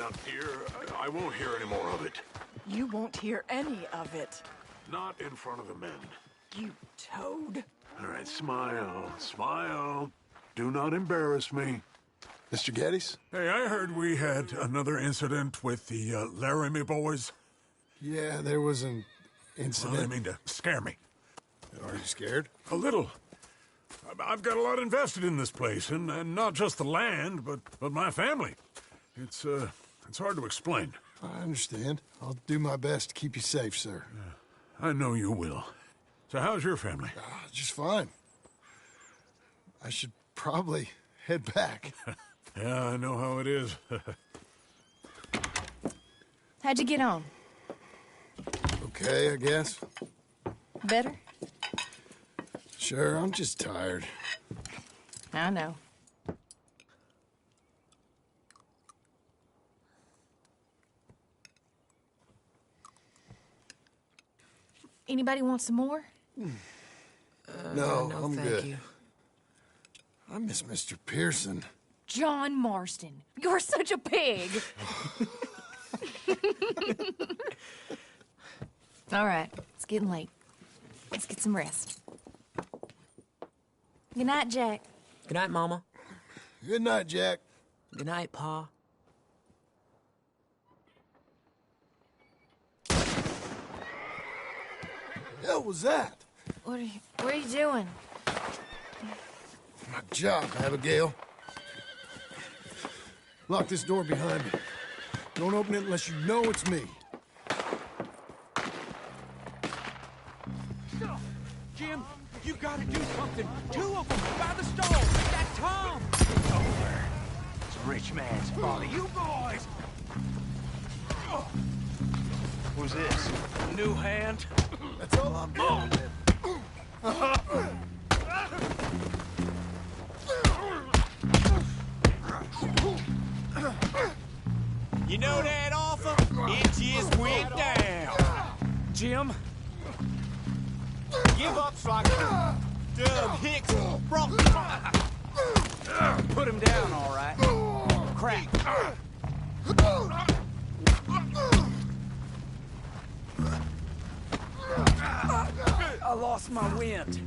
out here, I won't hear any more of it. You won't hear any of it. Not in front of the men. You toad. All right, smile, smile. Do not embarrass me. Mr. Geddes? Hey, I heard we had another incident with the Laramie boys. Yeah, there was an Well, incident. I mean to scare me. Are you scared? A little. I've got a lot invested in this place, and not just the land, but my family. It's hard to explain. I understand. I'll do my best to keep you safe, sir. I know you will. So how's your family? Just fine. I should probably head back. Yeah, I know how it is. How'd you get on? Okay, I guess. Better? Sure, I'm just tired. I know. Anybody want some more? No, no, I'm thank good. you. I miss Mr. Pearson. John Marston, you're such a pig. All right, it's getting late. Let's get some rest. Good night, Jack. Good night, Mama. Good night, Jack. Good night, Pa. Hell was that? What are you doing? My job, Abigail. Lock this door behind me. Don't open it unless you know it's me. Jim, you gotta do something. Two of them by the stall. That Tom. Over. It's a rich man's folly. You boys. Who's this? New hand. That's all I'm dealing with. You know that offer? It just went down. Jim, give up so I can. Doug Hicks broke Put him down, all right. Crack. I lost my wind.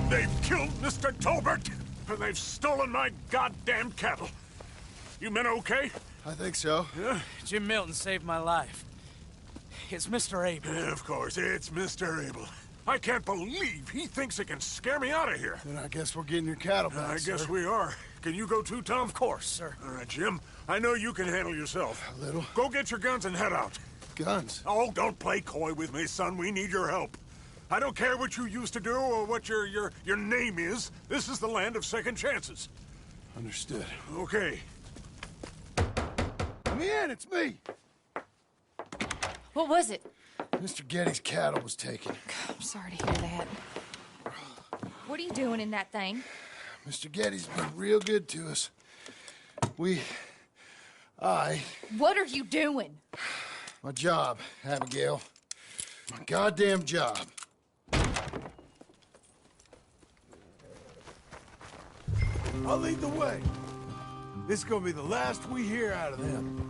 They've killed Mr. Tolbert, and they've stolen my goddamn cattle. You men okay? I think so. Yeah? Jim Milton saved my life. It's Mr. Abel. Yeah, of course, it's Mr. Abel. I can't believe he thinks he can scare me out of here. Then I guess we're getting your cattle back, I guess sir. we are. Can you go too, Tom? Of course, sir. All right, Jim. I know you can handle yourself. A little. Go get your guns and head out. Guns. Oh, don't play coy with me, son. We need your help. I don't care what you used to do or what your name is. This is the land of second chances. Understood. Okay. Let me in, it's me. What was it? Mr. Geddes' cattle was taken. I'm sorry to hear that. What are you doing in that thing? Mr. Geddes been real good to us. What are you doing? My job, Abigail. My goddamn job. I'll lead the way. This is gonna be the last we hear out of them.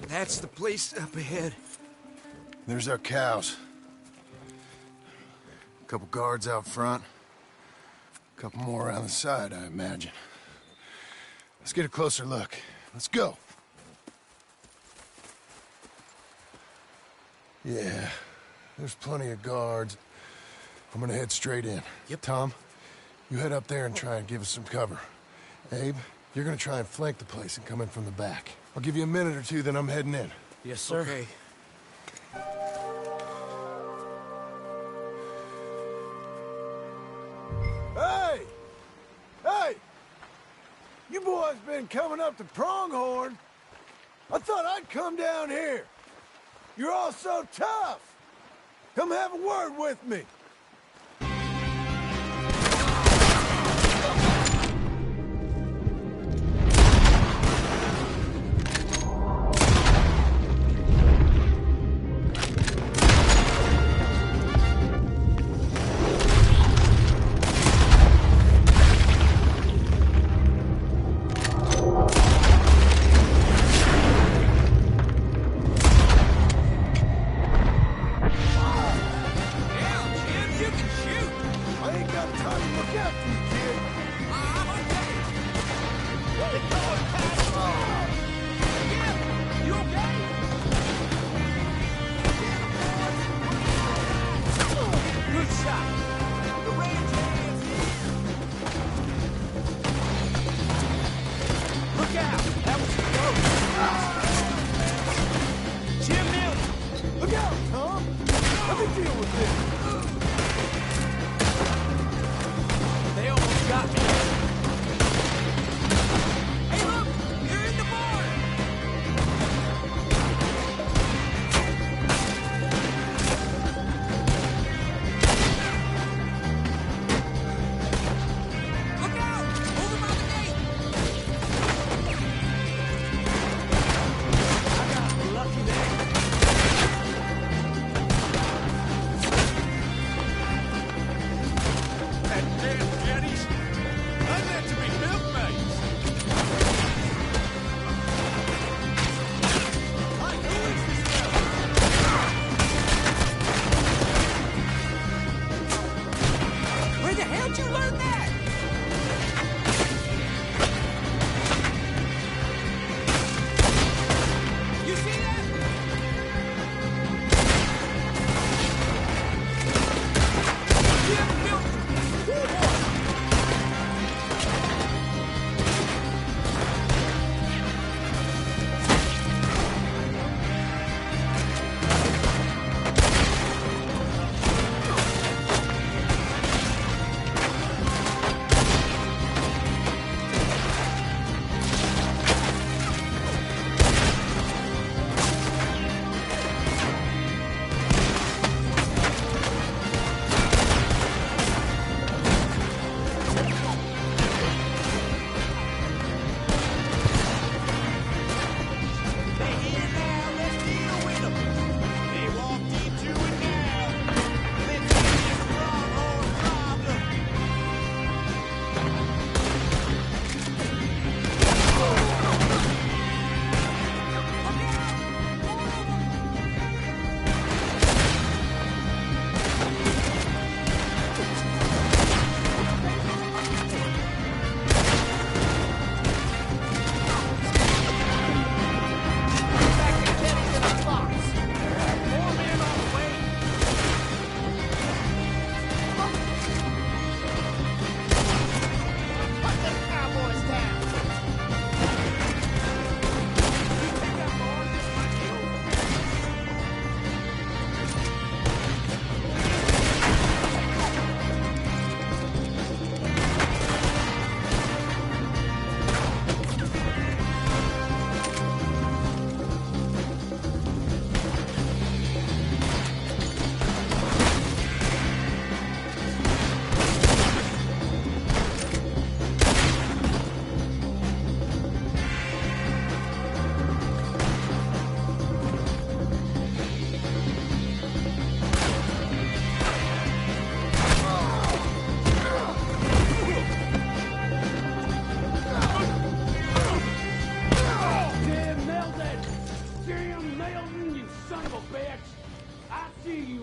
That's the place up ahead. There's our cows. A couple guards out front. A couple more around the side, I imagine. Let's get a closer look. Let's go. Yeah, there's plenty of guards. I'm gonna head straight in. Yep. Tom, you head up there and try and give us some cover. Abe, you're gonna try and flank the place and come in from the back. I'll give you a minute or two, then I'm heading in. Yes, sir. Okay. Hey! Hey! You boys been coming up to Pronghorn. I thought I'd come down here. You're all so tough. Come have a word with me.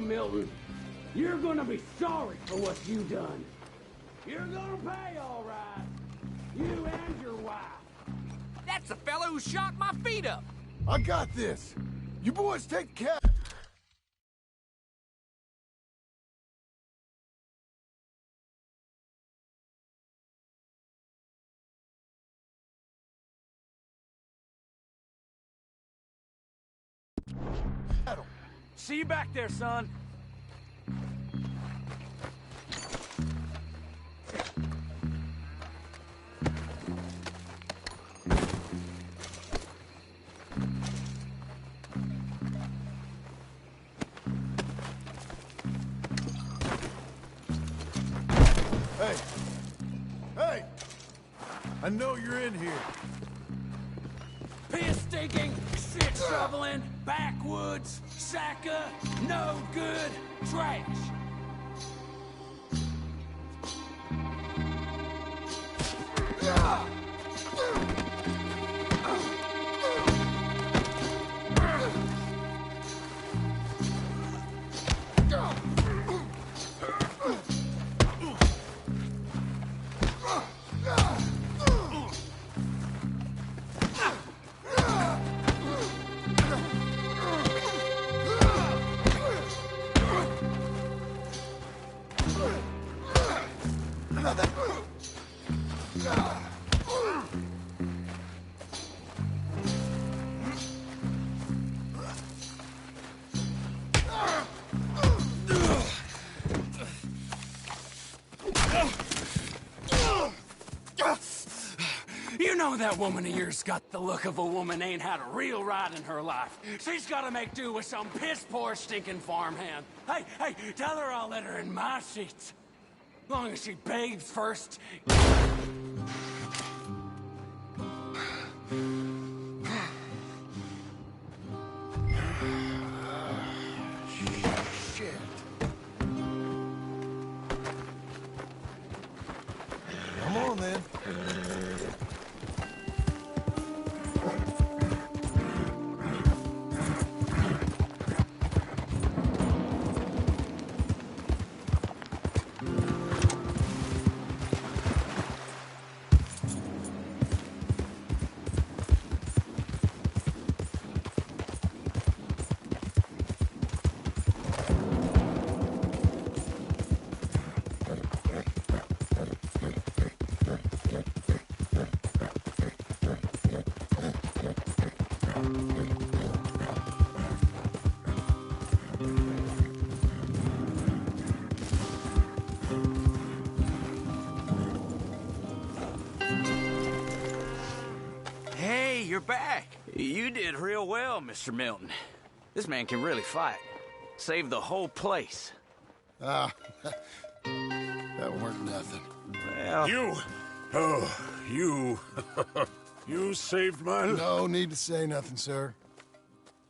Milton. You're gonna be sorry for what you done. You're gonna pay, all right. You and your wife. That's the fellow who shot my feet up. I got this. You boys take care. See you back there, son. Hey! Hey! I know you're in here. Piss stinking, shit shoveling, backwoods, sacker, no good, trash. You know that woman of yours got the look of a woman ain't had a real ride in her life. She's gotta make do with some piss-poor stinking farmhand. Hey, tell her I'll let her in my sheets. Long as she bathes first. Shit. Come on, then. Hey, you're back. You did real well, Mr. Milton. This man can really fight. Saved the whole place. Ah, that weren't nothing. Well, You! Oh, you. You saved my life. No need to say nothing, sir.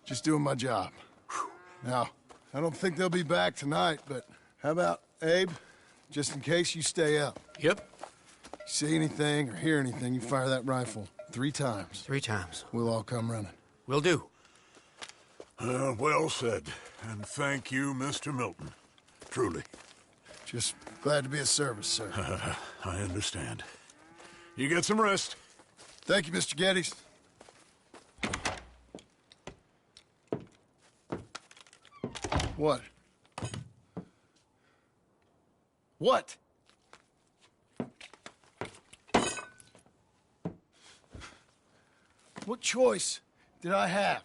Just doing my job. Now, I don't think they'll be back tonight, but how about Abe? Just in case you stay up. Yep. See anything or hear anything, you fire that rifle 3 times. 3 times. We'll all come running. Will do. Well said. And thank you, Mr. Milton. Truly. Just glad to be of service, sir. I understand. You get some rest. Thank you, Mr. Geddes. What? What? What choice did I have?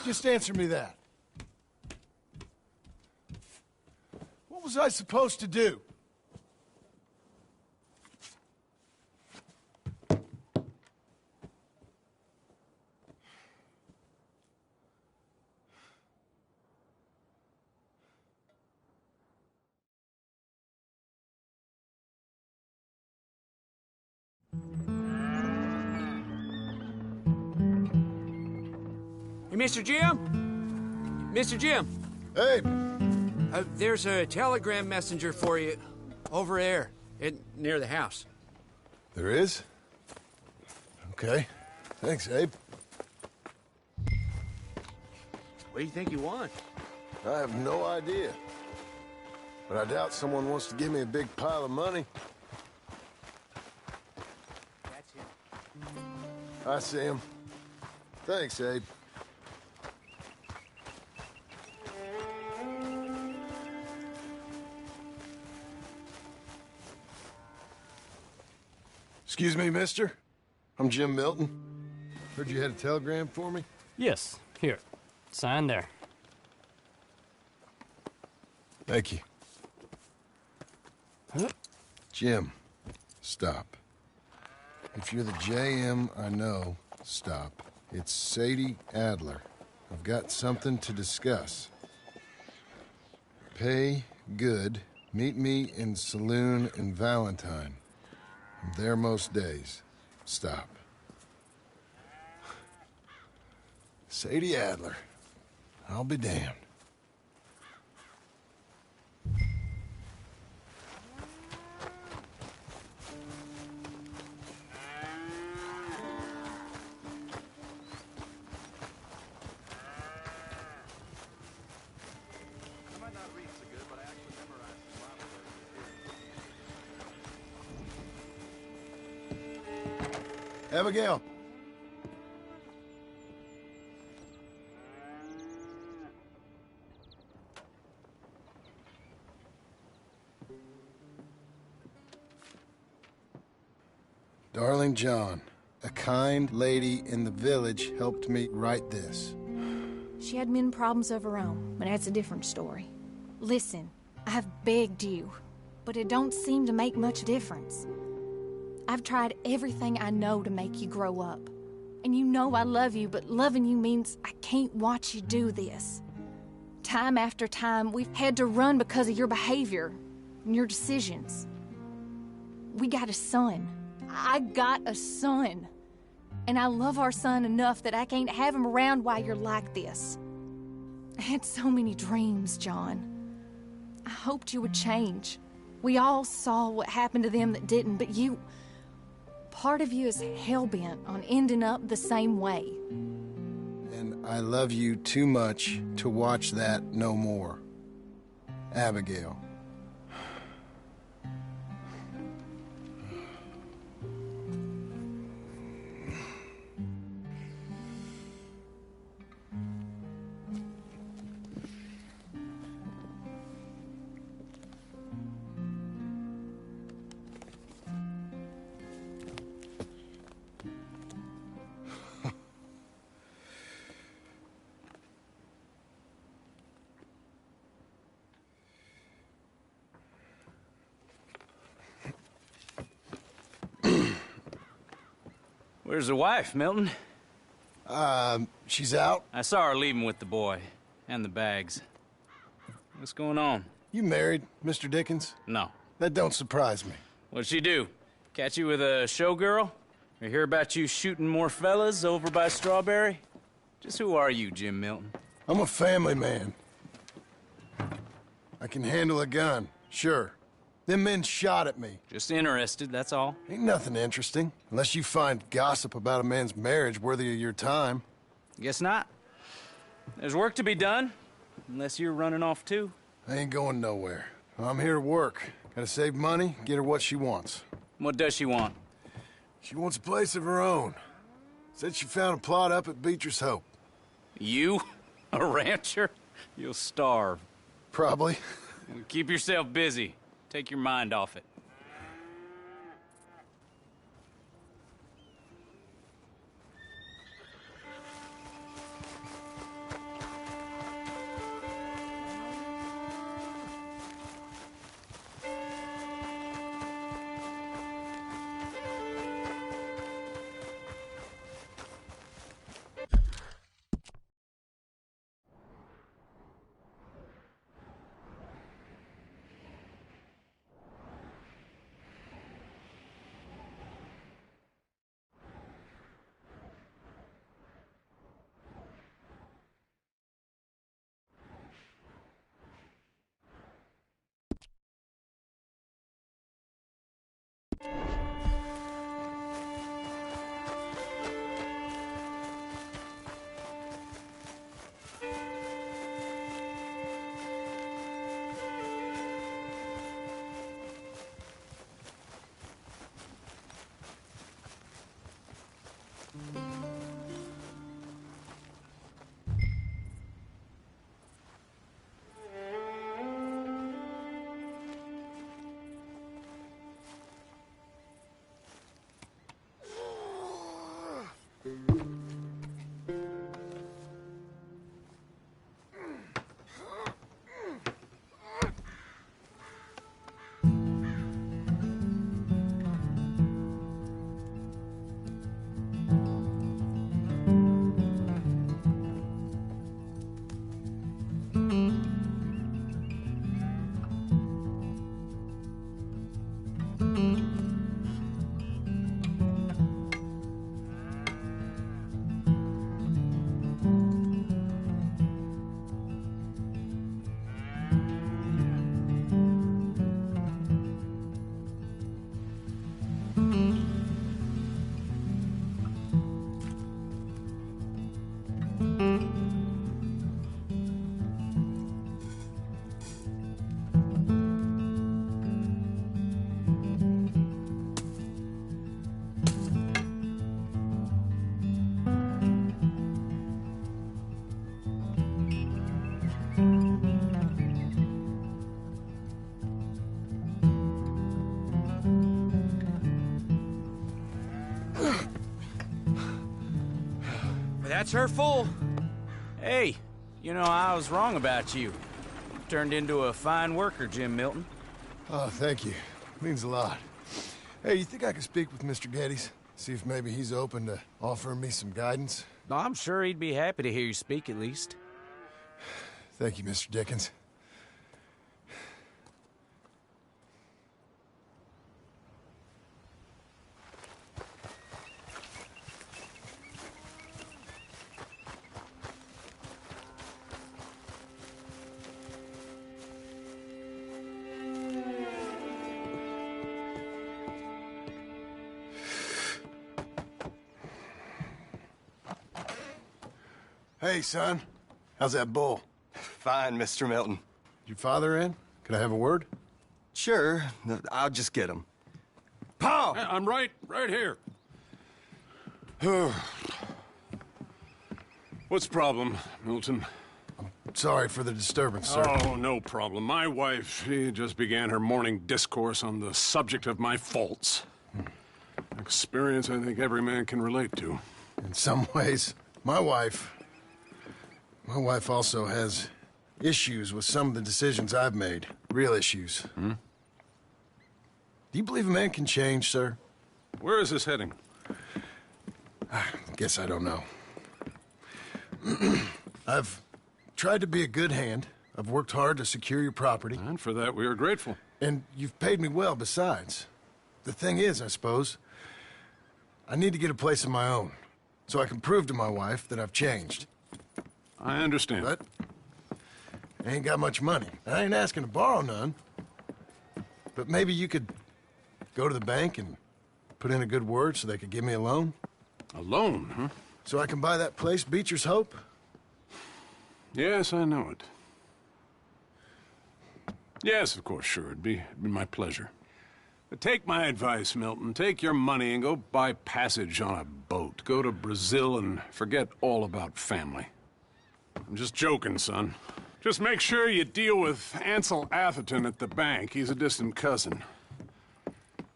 Just answer me that. What was I supposed to do? Hey, Mr. Jim? Mr. Jim, Hey, there's a telegram messenger for you over there near the house. there is? Okay. Thanks, Abe. what do you think you want? I have no idea. But I doubt someone wants to give me a big pile of money. That's him. I see him. Thanks, Abe. Excuse me, mister. I'm Jim Milton. Heard you had a telegram for me? Yes, here. Sign there. Thank you. Jim, stop. If you're the JM I know, stop. It's Sadie Adler. I've got something to discuss. Pay good. Meet me in Saloon in Valentine. I'm there most days. Stop. Sadie Adler. I'll be damned. Abigail. Darling John, a kind lady in the village helped me write this. She had men problems of her own, but that's a different story. Listen, I have begged you, but it don't seem to make much difference. I've tried everything I know to make you grow up. And you know I love you, but loving you means I can't watch you do this. Time after time, we've had to run because of your behavior and your decisions. We got a son. I got a son. And I love our son enough that I can't have him around while you're like this. I had so many dreams, John. I hoped you would change. We all saw what happened to them that didn't, but you... Part of you is hell-bent on ending up the same way. And I love you too much to watch that no more. Abigail. Where's the wife, Milton? She's out. I saw her leaving with the boy. And the bags. What's going on? You married, Mr. Dickens? No. That don't surprise me. What'd she do? Catch you with a showgirl? Or hear about you shooting more fellas over by Strawberry? Just who are you, Jim Milton? I'm a family man. I can handle a gun, sure. Them men shot at me. Just interested, that's all. Ain't nothing interesting, unless you find gossip about a man's marriage worthy of your time. Guess not. There's work to be done, unless you're running off too. I ain't going nowhere. I'm here to work. Gotta save money, get her what she wants. What does she want? She wants a place of her own. Said she found a plot up at Beecher's Hope. You? A rancher? You'll starve. Probably. Keep yourself busy. Take your mind off it. That's her full. Hey, you know, I was wrong about you. Turned into a fine worker, Jim Milton. Oh, thank you. Means a lot. Hey, you think I could speak with Mr. Geddes? See if maybe he's open to offering me some guidance? I'm sure he'd be happy to hear you speak, at least. Thank you, Mr. Dickens. Hey, son. How's that bull? Fine, Mr. Milton. Your father in? Can I have a word? Sure, I'll just get him. Pa! I'm right here. What's the problem, Milton? Sorry for the disturbance, sir. Oh, no problem. My wife, she just began her morning discourse on the subject of my faults. Experience I think every man can relate to. In some ways, my wife also has issues with some of the decisions I've made. Real issues. Hmm? Do you believe a man can change, sir? Where is this heading? I guess I don't know. I've tried to be a good hand. I've worked hard to secure your property. And for that, we are grateful. And you've paid me well besides. The thing is, I suppose, I need to get a place of my own, so I can prove to my wife that I've changed. I understand. But I ain't got much money. I ain't asking to borrow none. But maybe you could go to the bank and put in a good word so they could give me a loan? A loan, huh? So I can buy that place, Beecher's Hope? Yes, I know it. Yes, of course, sure. It'd be my pleasure. But take my advice, Milton. Take your money and go buy passage on a boat. Go to Brazil and forget all about family. I'm just joking, son. Just make sure you deal with Ansel Atherton at the bank. He's a distant cousin.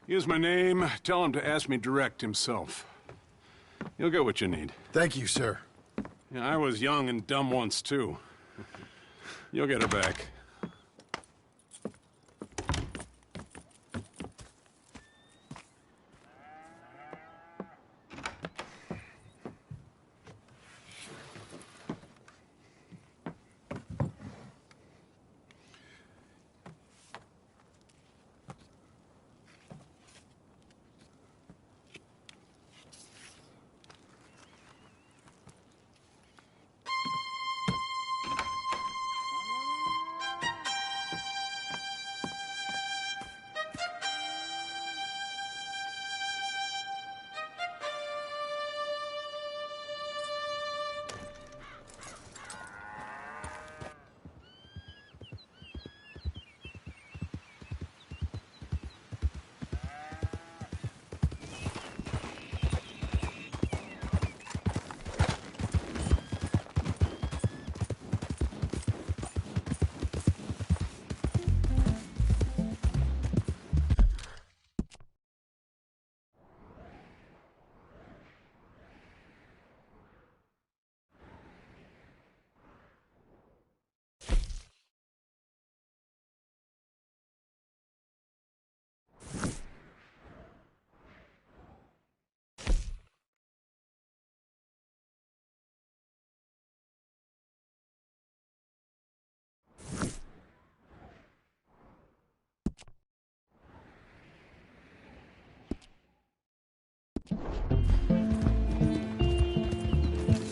Use my name. Tell him to ask me direct himself. You'll get what you need. Thank you, sir. Yeah, I was young and dumb once, too. You'll get her back.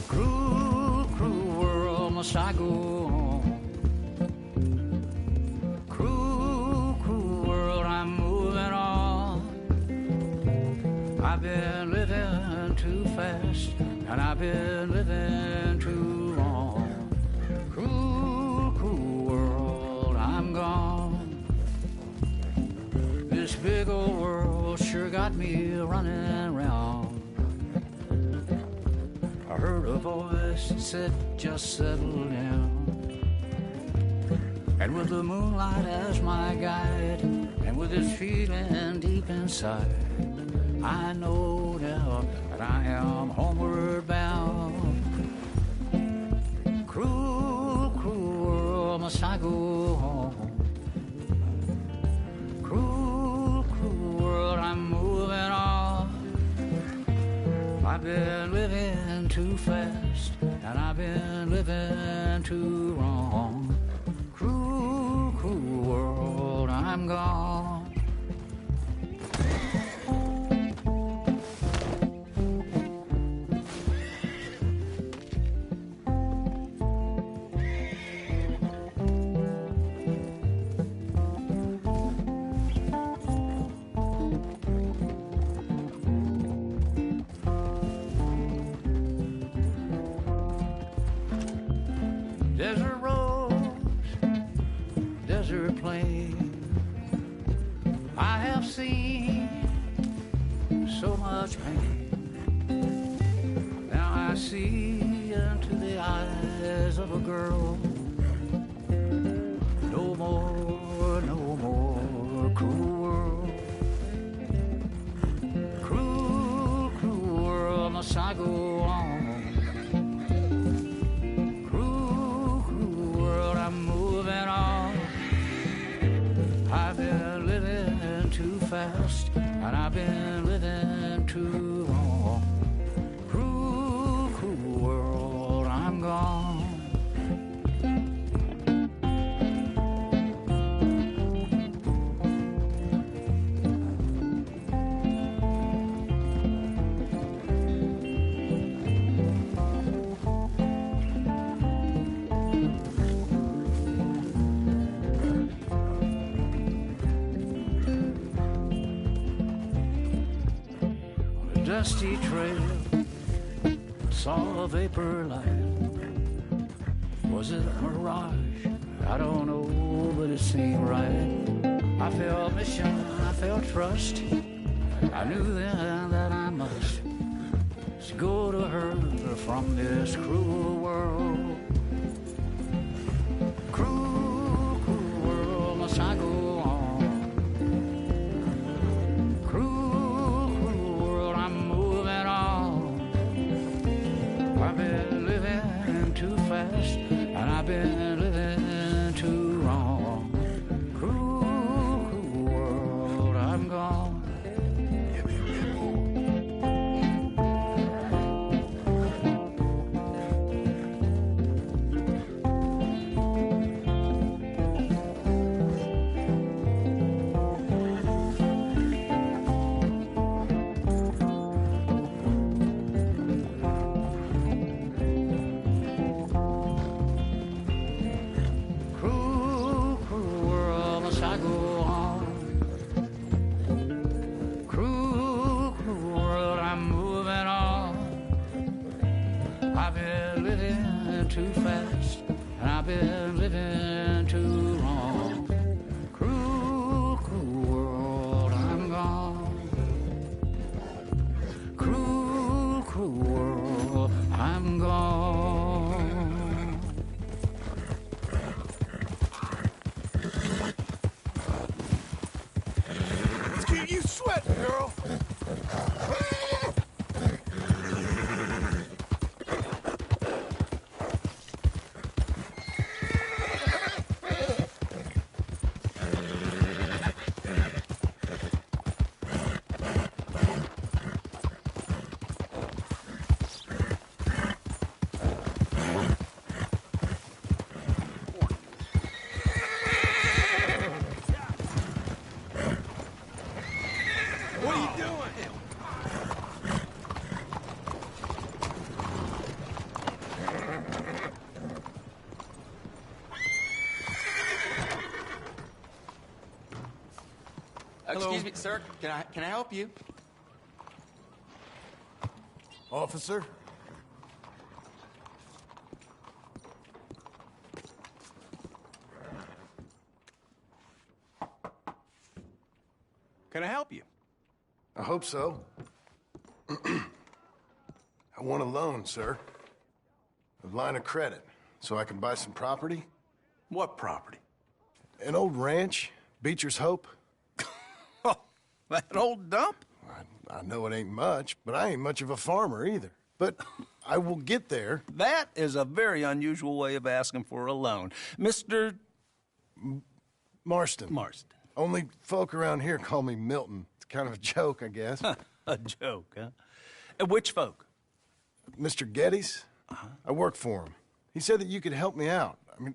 Cruel, cruel world, must I go on? Cruel, cruel world, I'm moving on. I've been living too fast, and I've been living too long. Cruel, cruel world, I'm gone. This big old world sure got me running round. I heard a voice that said, just settle down. And with the moonlight as my guide, and with this feeling deep inside, I know now that I am homeward bound. Cruel, cruel world, must I go home? Cruel, cruel world, I'm moving on. I've been living too fast, and I've been living too wrong. Cruel, cruel world, I'm gone. Desert roads, desert plain, I have seen so much pain. Now I see into the eyes of a girl. No more, no more cruel world. Cruel, cruel world, must I go on? I've been living too fast, and I've been living too long. Cruel, cruel world, I'm gone. Dusty trail, saw a vapor light. Was it a mirage? I don't know, but it seemed right. I felt mission, I felt trust. I knew then that I must go to her from this cruel world. Cruel, cruel world, must I go? I've been living too fast, and I've been living too wrong. Cruel, cruel world, I'm gone. I've been living too fast, and I've been living too long. Cruel, cruel world, I'm gone. Cruel, cruel world, I'm gone. Let's get you sweating, girl. What are you doing? Excuse me, sir. Can I help you? Officer? Can I help you? I hope so. I want a loan, sir. A line of credit, so I can buy some property. What property? An old ranch, Beecher's Hope. That old dump? I know it ain't much, but I ain't much of a farmer either. But I will get there. That is a very unusual way of asking for a loan. Mr. Marston. Marston. Only folk around here call me Milton. It's kind of a joke, I guess. A joke, huh? And which folk? Mr. Geddes? I work for him. He said that you could help me out. I mean,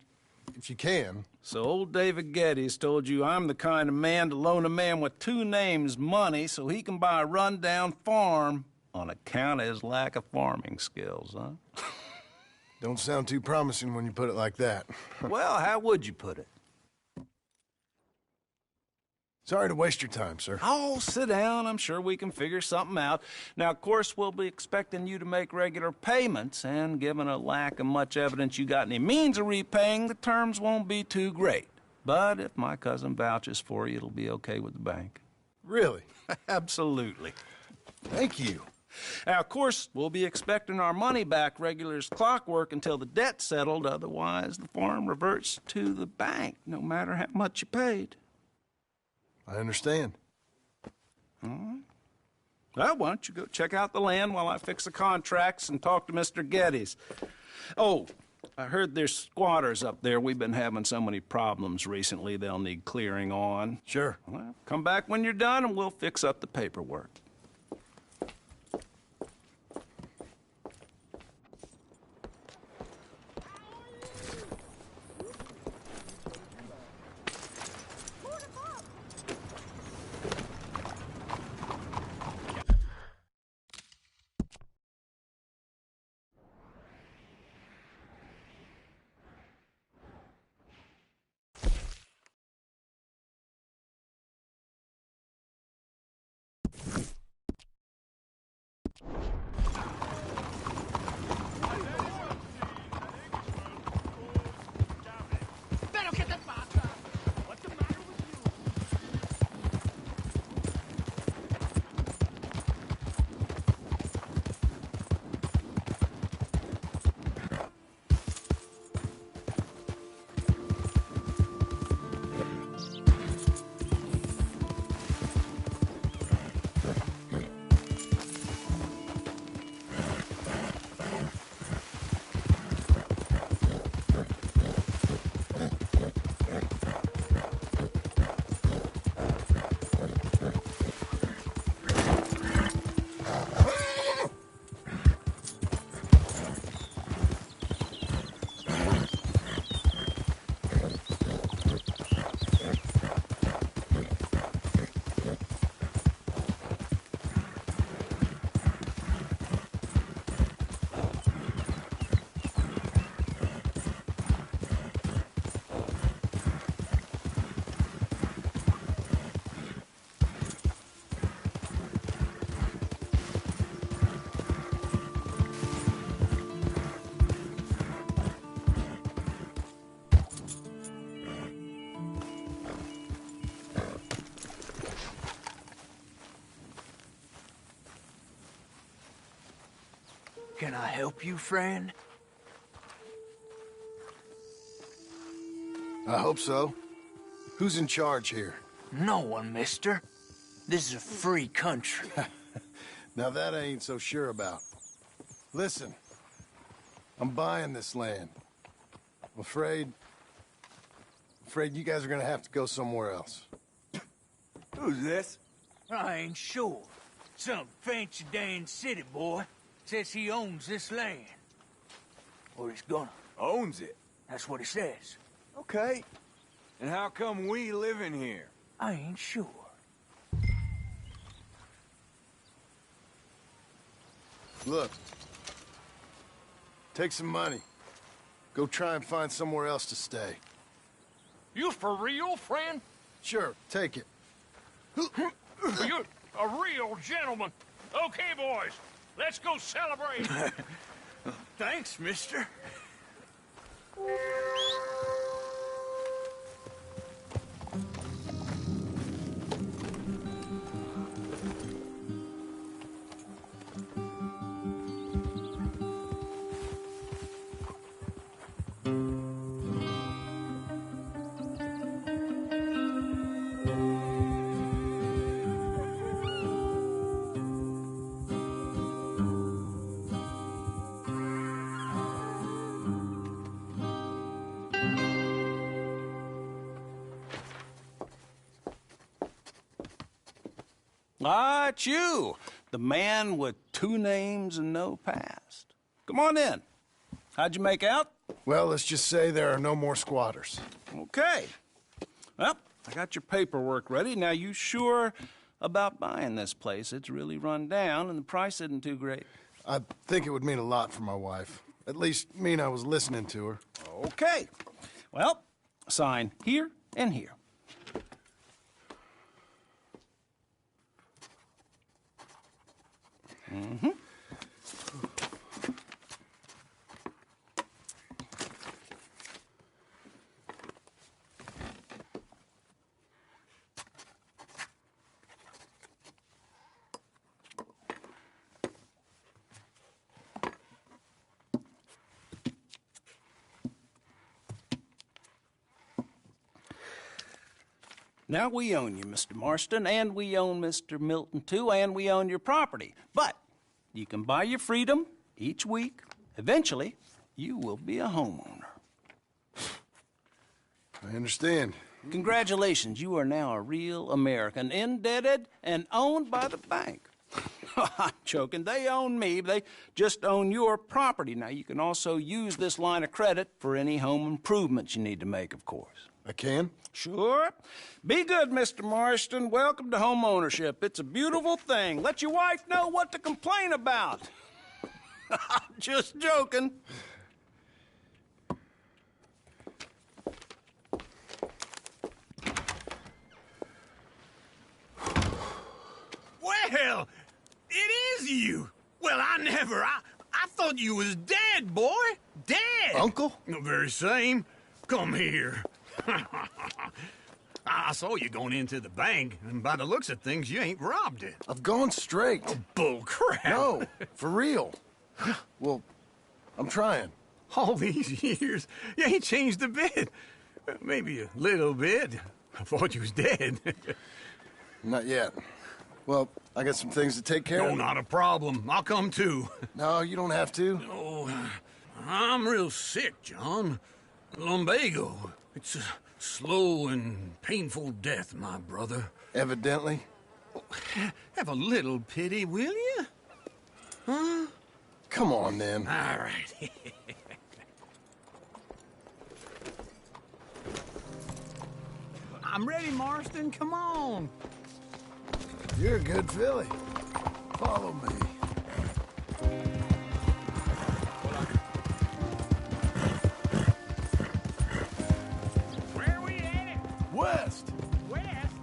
if you can. So old David Geddes told you I'm the kind of man to loan a man with two names money so he can buy a rundown farm on account of his lack of farming skills, huh? Don't sound too promising when you put it like that. Well, how would you put it? Sorry to waste your time, sir. Oh, sit down. I'm sure we can figure something out. Now, of course, we'll be expecting you to make regular payments, and given a lack of much evidence you got any means of repaying, the terms won't be too great. But if my cousin vouches for you, it'll be okay with the bank. Really? Absolutely. Thank you. Now, of course, we'll be expecting our money back regular as clockwork until the debt's settled. Otherwise, the farm reverts to the bank, no matter how much you paid. I understand. All right. Well, why don't you go check out the land while I fix the contracts and talk to Mr. Geddes. Oh, I heard there's squatters up there. We've been having so many problems recently, they'll need clearing on. Sure. Well, come back when you're done and we'll fix up the paperwork. Can I help you, friend? I hope so. Who's in charge here? No one, mister. This is a free country. Now that I ain't so sure about. Listen, I'm buying this land. I'm afraid you guys are gonna have to go somewhere else. Who's this? I ain't sure. Some fancy Dan city boy says he owns this land. Or he's gonna. Owns it? That's what he says. Okay. And how come we live in here? I ain't sure. Look. Take some money. Go try and find somewhere else to stay. You for real, friend? Sure, take it. You're a real gentleman. Okay, boys, let's go celebrate. Thanks, mister. Ah, it's you. The man with 2 names and no past. Come on in. How'd you make out? Well, let's just say there are no more squatters. Okay. Well, I got your paperwork ready. Now, you sure about buying this place? It's really run down, and the price isn't too great. I think it would mean a lot for my wife. At least mean I was listening to her. Okay. Well, sign here and here. Mm-hmm. Now, we own you, Mr. Marston, and we own Mr. Milton, too, and we own your property. But you can buy your freedom each week. Eventually, you will be a homeowner. I understand. Congratulations, you are now a real American, indebted and owned by the bank. I'm joking. They own me. They just own your property. Now, you can also use this line of credit for any home improvements you need to make, of course. I can? Sure. Be good, Mr. Marston. Welcome to home ownership. It's a beautiful thing. Let your wife know what to complain about. I'm just joking. Well, it is you. Well, I thought you was dead, boy. Dead. Uncle? The very same. Come here. I saw you going into the bank, and by the looks of things, you ain't robbed it. I've gone straight. Oh, bull crap. No, for real. Well, I'm trying. All these years, you ain't changed a bit. Maybe a little bit. I thought you was dead. Not yet. Well, I got some things to take care of. No, not a problem. I'll come too. No, you don't have to. Oh, I'm real sick, John. Lumbago. It's a slow and painful death, my brother. Evidently. Have a little pity, will you? Huh? Come on, then. All right. I'm ready, Marston. Come on. You're a good filly. Follow me. Where are we headed? West. West?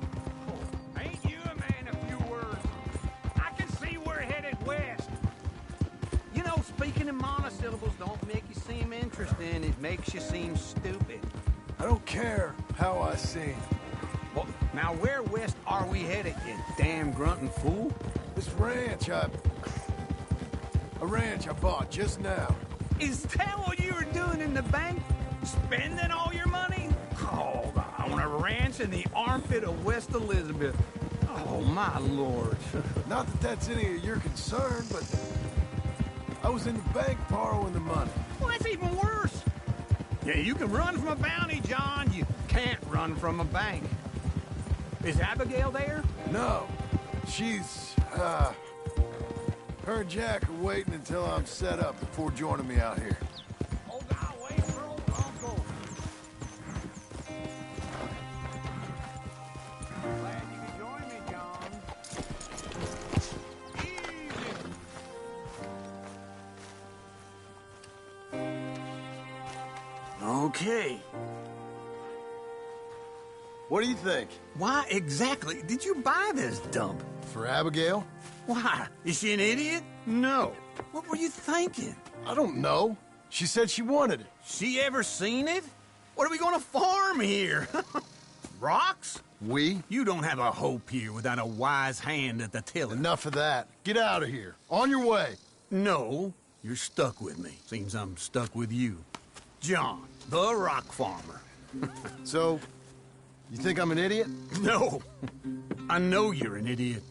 Oh, ain't you a man of few words? I can see we're headed west. You know, speaking in monosyllables don't make you seem interesting. It makes you seem stupid. I don't care how I sing. Well, now where west are we headed, you damn grunting fool? This ranch I bought just now. Is that what you were doing in the bank? Spending all your money? Oh, on a ranch in the armpit of West Elizabeth. Oh, my lord. Not that that's any of your concern, but I was in the bank borrowing the money. Well, that's even worse. Yeah, you can run from a bounty, John. You can't run from a bank. Is Abigail there? No. She's, her and Jack are waiting until I'm set up before joining me out here. Oh, God, wait for old Uncle. Glad you could join me, John. Easy. Okay. What do you think? Why exactly did you buy this dump? For Abigail? Why? Is she an idiot? No. What were you thinking? I don't know. She said she wanted it. She ever seen it? What are we gonna farm here? Rocks? We? You don't have a hope here without a wise hand at the tiller. Enough of that. Get out of here. On your way. No, you're stuck with me. Seems I'm stuck with you. John, the rock farmer. So, you think I'm an idiot? No. I know you're an idiot.